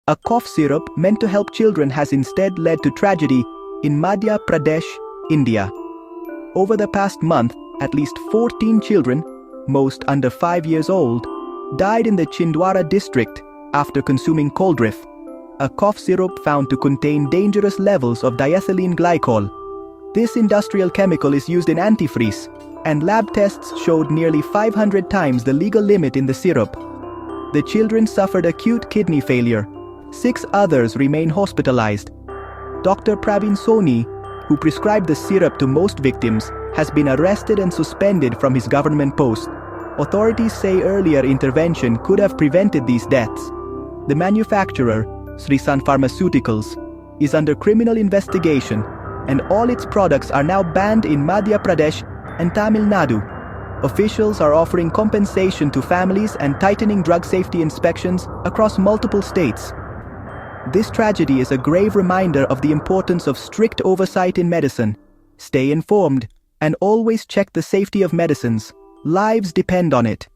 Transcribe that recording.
A cough syrup meant to help children has instead led to tragedy in Madhya Pradesh, India. Over the past month, at least 14 children, most under 5 years old, died in the Chhindwara district after consuming Coldriff, a cough syrup found to contain dangerous levels of diethylene glycol. This industrial chemical is used in antifreeze, and lab tests showed nearly 500 times the legal limit in the syrup. The children suffered acute kidney failure. 6 others remain hospitalized. Dr. Praveen Soni, who prescribed the syrup to most victims, has been arrested and suspended from his government post. Authorities say earlier intervention could have prevented these deaths. The manufacturer, Srisan Pharmaceuticals, is under criminal investigation, and all its products are now banned in Madhya Pradesh and Tamil Nadu. Officials are offering compensation to families and tightening drug safety inspections across multiple states. This tragedy is a grave reminder of the importance of strict oversight in medicine. Stay informed and always check the safety of medicines. Lives depend on it.